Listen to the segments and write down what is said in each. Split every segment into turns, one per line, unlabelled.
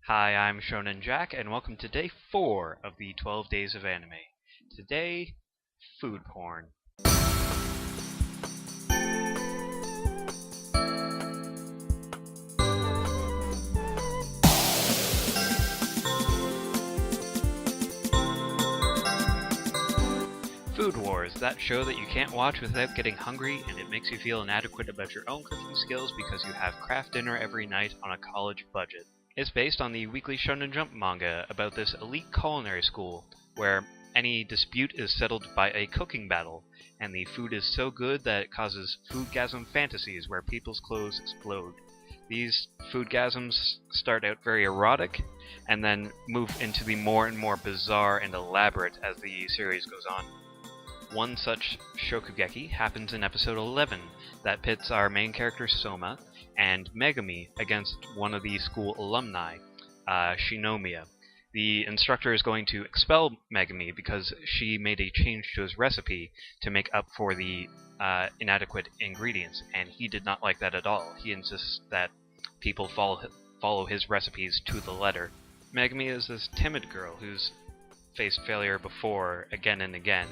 Hi, I'm Shonen Jack, and welcome to day 4 of the 12 Days of Anime. Today, food porn. Food Wars, that show that you can't watch without getting hungry, and it makes you feel inadequate about your own cooking skills because you have craft dinner every night on a college budget. It's based on the weekly Shonen Jump manga about this elite culinary school, where any dispute is settled by a cooking battle, and the food is so good that it causes foodgasm fantasies where people's clothes explode. These foodgasms start out very erotic, and then move into the more and more bizarre and elaborate as the series goes on. One such Shokugeki happens in episode 11 that pits our main character Soma and Megami against one of the school alumni, Shinomiya. The instructor is going to expel Megami because she made a change to his recipe to make up for the inadequate ingredients, and he did not like that at all. He insists that people follow his recipes to the letter. Megami is this timid girl who's faced failure before again and again,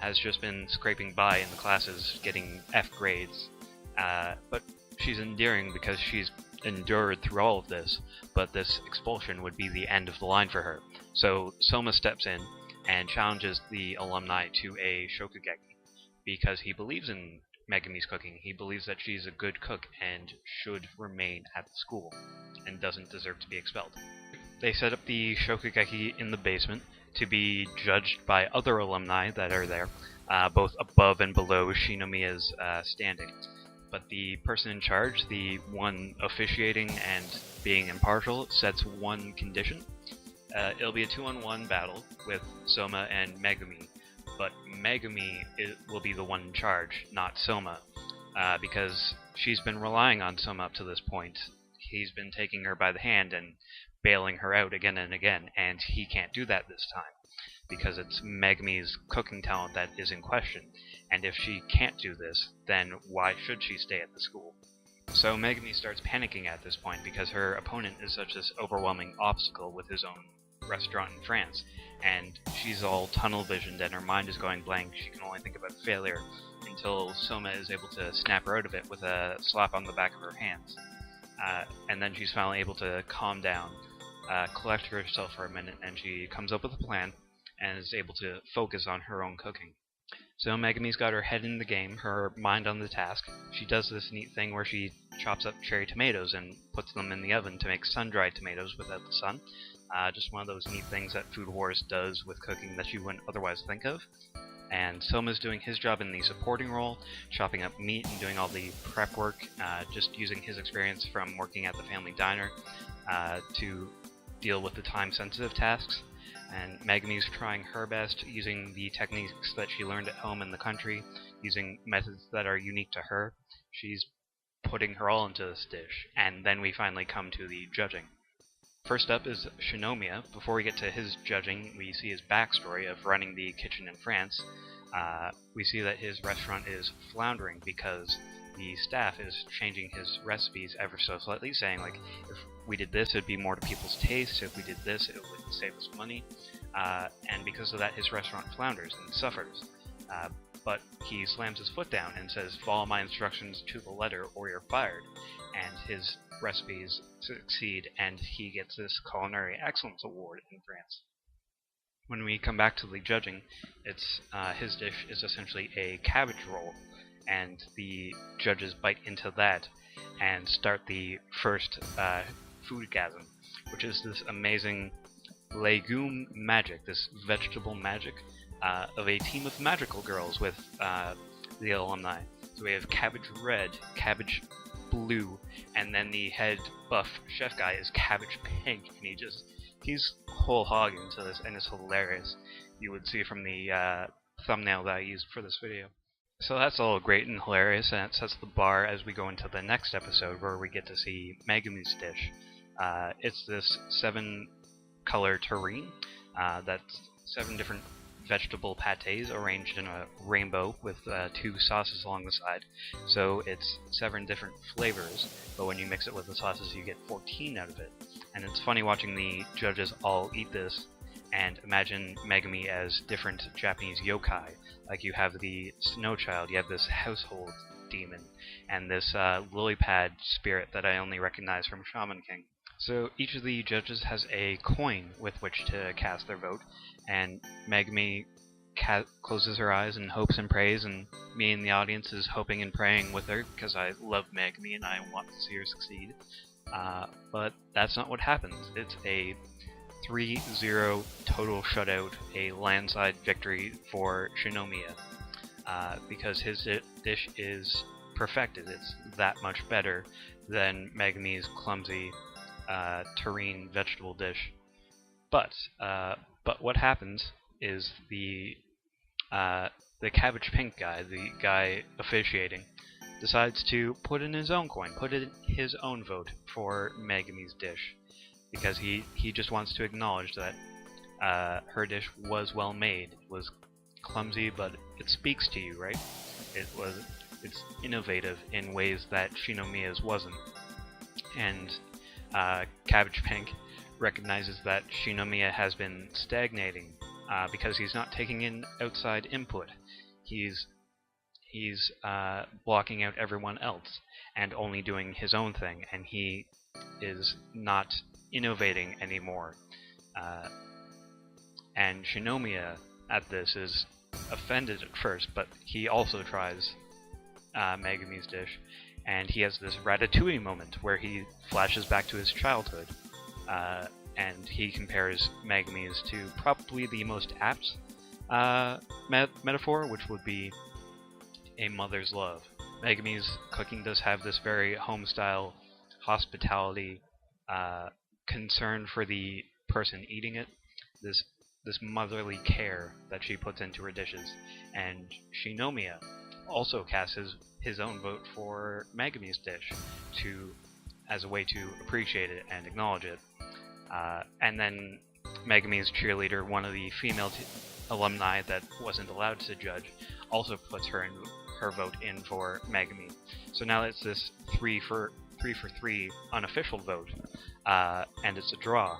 has just been scraping by in the classes, getting F grades, but she's endearing because she's endured through all of this, but this expulsion would be the end of the line for her. So Soma steps in and challenges the alumni to a Shokugeki because he believes in Megami's cooking. He believes that she's a good cook and should remain at the school and doesn't deserve to be expelled. They set up the Shokugeki in the basement to be judged by other alumni that are there, both above and below Shinomiya's standing. But the person in charge, the one officiating and being impartial, sets one condition. It'll be a 2-on-1 battle with Soma and Megami, but Megami will be the one in charge, not Soma, because she's been relying on Soma up to this point. He's been taking her by the hand and bailing her out again and again, and he can't do that this time because it's Megami's cooking talent that is in question, and if she can't do this, then why should she stay at the school? So Megami starts panicking at this point because her opponent is such this overwhelming obstacle with his own restaurant in France, and she's all tunnel visioned and her mind is going blank. She can only think about failure until Soma is able to snap her out of it with a slap on the back of her hands. And then she's finally able to calm down, collect herself for a minute, and she comes up with a plan and is able to focus on her own cooking. So Megami's got her head in the game, her mind on the task. She does this neat thing where she chops up cherry tomatoes and puts them in the oven to make sun-dried tomatoes without the sun. Just one of those neat things that Food Wars does with cooking that you wouldn't otherwise think of. And Soma's doing his job in the supporting role, chopping up meat and doing all the prep work, just using his experience from working at the family diner to deal with the time-sensitive tasks. And Megami's trying her best, using the techniques that she learned at home in the country, using methods that are unique to her. She's putting her all into this dish, and then we finally come to the judging. First up is Shinomiya. Before we get to his judging, we see his backstory of running the kitchen in France. We see that his restaurant is floundering because the staff is changing his recipes ever so slightly, saying like, if we did this, it'd be more to people's taste. If we did this, it would save us money. And because of that, his restaurant flounders and suffers. But he slams his foot down and says, follow my instructions to the letter or you're fired. And his recipes succeed, and he gets this Culinary Excellence Award in France. When we come back to the judging, it's his dish is essentially a cabbage roll, and the judges bite into that and start the first foodgasm, which is this amazing Légume Magic, this vegetable magic of a team of magical girls with the alumni. So we have Cabbage Red, Cabbage Blue, and then the head buff chef guy is Cabbage Pink, and he's whole hog into this, and it's hilarious. You would see from the thumbnail that I used for this video. So that's all great and hilarious, and it sets the bar as we go into the next episode where we get to see Megami's dish. It's this 7-color terrine that's 7 different vegetable pates arranged in a rainbow with 2 sauces along the side. So it's 7 different flavors, but when you mix it with the sauces, you get 14 out of it. And it's funny watching the judges all eat this and imagine Megumi as different Japanese yokai. Like you have the snow child, you have this household demon, and this lily pad spirit that I only recognize from Shaman King. So each of the judges has a coin with which to cast their vote, and Megumi closes her eyes and hopes and prays, and me in the audience is hoping and praying with her because I love Megumi and I want to see her succeed. But that's not what happens. It's a 3-0 total shutout, a landslide victory for Shinomiya, because his dish is perfected. It's that much better than Megumi's clumsy terrine vegetable dish. But what happens is the Cabbage Pink guy, the guy officiating, decides to put in his own coin, put in his own vote for Megumi's dish, because he just wants to acknowledge that her dish was well made. It was clumsy, but it speaks to you, right? It's innovative in ways that Shinomiya's wasn't. And Cabbage Pink recognizes that Shinomiya has been stagnating because he's not taking in outside input. He's blocking out everyone else and only doing his own thing, and he is not innovating anymore. And Shinomiya at this is offended at first, but he also tries Megumi's dish, and he has this ratatouille moment where he flashes back to his childhood, and he compares Megumi's to probably the most apt metaphor, which would be a mother's love. Megumi's cooking does have this very home-style hospitality, concern for the person eating it, this motherly care that she puts into her dishes. And Shinomiya also casts his own vote for Megumi's dish as a way to appreciate it and acknowledge it. And then Megumi's cheerleader, one of the female alumni that wasn't allowed to judge, also puts her vote in for Megumi. So now it's this 3 for 3 unofficial vote, and it's a draw.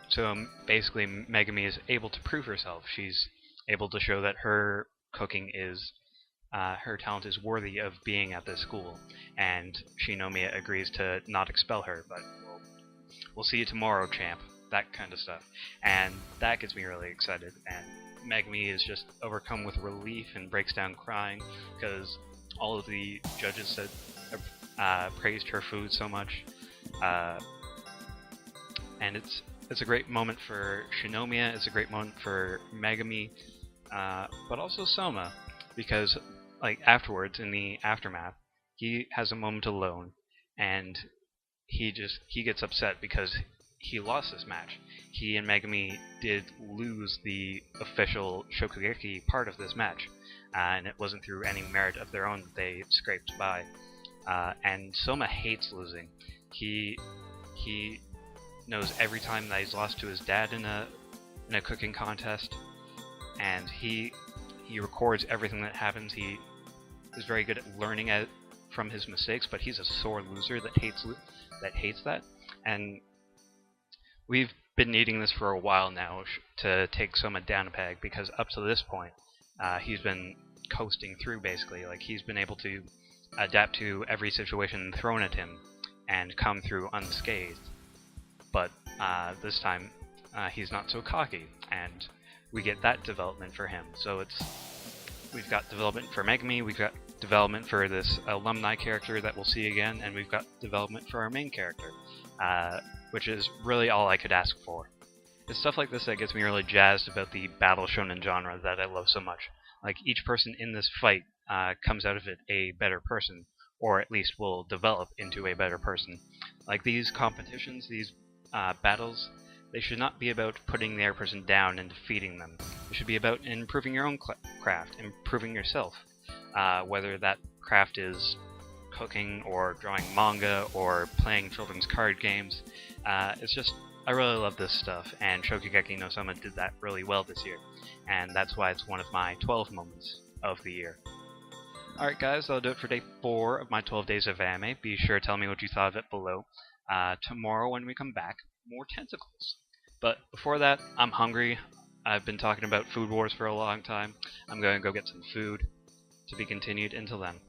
So basically Megumi is able to prove herself. She's able to show that her cooking is, her talent is worthy of being at this school, and Shinomiya agrees to not expel her, but we'll see you tomorrow, champ. That kind of stuff. And that gets me really excited, and Megumi is just overcome with relief and breaks down crying because all of the judges said praised her food so much, and it's a great moment for Shinomiya. It's a great moment for Megumi, but also Soma, because like afterwards in the aftermath, he has a moment alone, and he gets upset because he lost this match. He and Megumi did lose the official Shokugeki part of this match, and it wasn't through any merit of their own that they scraped by. And Soma hates losing. He knows every time that he's lost to his dad in a cooking contest, and he records everything that happens. He is very good at learning from his mistakes, but he's a sore loser that hates that. And we've been needing this for a while now to take Soma down a peg, because up to this point, he's been coasting through basically. Like, he's been able to adapt to every situation thrown at him and come through unscathed. But this time, he's not so cocky, and we get that development for him. So we've got development for Megumi, we've got development for this alumni character that we'll see again, and we've got development for our main character, which is really all I could ask for. It's stuff like this that gets me really jazzed about the battle shonen genre that I love so much. Like, each person in this fight comes out of it a better person, or at least will develop into a better person. Like, these competitions, these battles, they should not be about putting the other person down and defeating them. It should be about improving your own craft, improving yourself. Whether that craft is cooking or drawing manga or playing children's card games, it's just I really love this stuff, and Shokugeki no Soma did that really well this year, and that's why it's one of my 12 moments of the year. Alright guys, that'll do it for day 4 of my 12 days of anime. Be sure to tell me what you thought of it below. Tomorrow when we come back, more tentacles. But before that, I'm hungry. I've been talking about food wars for a long time. I'm going to go get some food. To be continued until then.